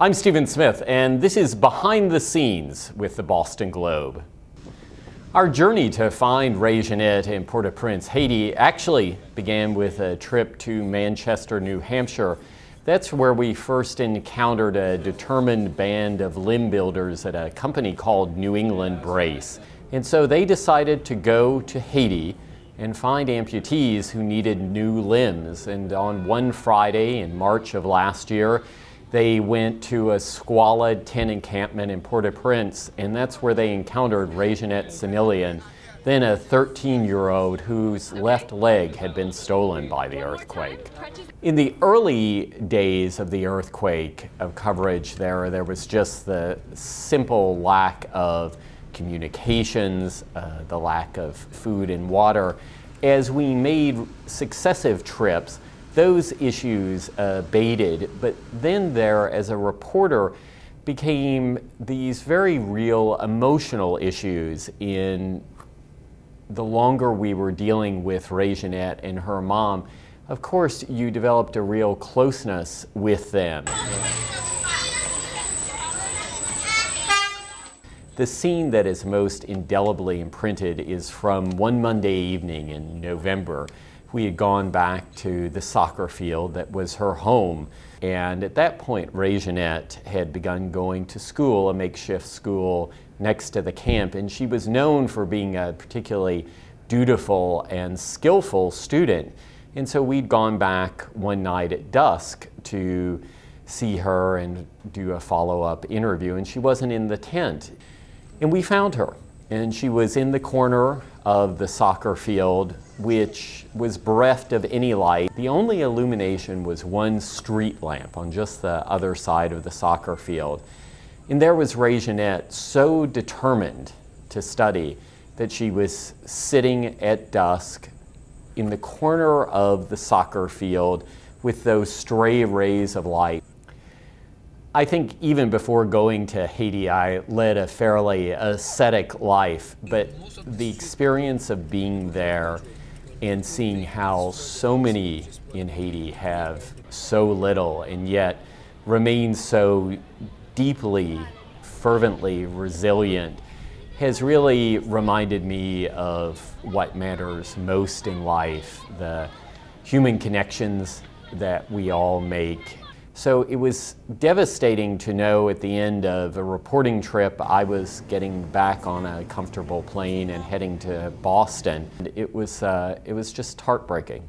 I'm Stephen Smith, and this is Behind the Scenes with the Boston Globe. Our journey to find Ray Jeanette in Port-au-Prince, Haiti, actually began with a trip to Manchester, New Hampshire. That's where we first encountered a determined band of limb builders at a company called New England Brace. And so they decided to go to Haiti and find amputees who needed new limbs. And on one Friday in March of last year, they went to a squalid tent encampment in Port-au-Prince, and that's where they encountered Ray Jeanette Semillian, then a 13-year-old whose left leg had been stolen by the earthquake. In the early days of the earthquake of coverage there was just the simple lack of communications, the lack of food and water. As we made successive trips, those issues abated, but then there, as a reporter, became these very real emotional issues in the longer we were dealing with Ray Jeanette and her mom. Of course, you developed a real closeness with them. The scene that is most indelibly imprinted is from one Monday evening in November. We had gone back to the soccer field that was her home, and at that point Ray Jeanette had begun going to school, a makeshift school next to the camp, and she was known for being a particularly dutiful and skillful student. And so we'd gone back one night at dusk to see her and do a follow-up interview, and she wasn't in the tent. And we found her, and she was in the corner of the soccer field, which was bereft of any light. The only illumination was one street lamp on just the other side of the soccer field. And there was Ray Jeanette, so determined to study that she was sitting at dusk in the corner of the soccer field with those stray rays of light. I think even before going to Haiti, I led a fairly ascetic life, but the experience of being there and seeing how so many in Haiti have so little and yet remain so deeply, fervently resilient has really reminded me of what matters most in life, the human connections that we all make. So it was devastating to know at the end of a reporting trip I was getting back on a comfortable plane and heading to Boston. It was just heartbreaking.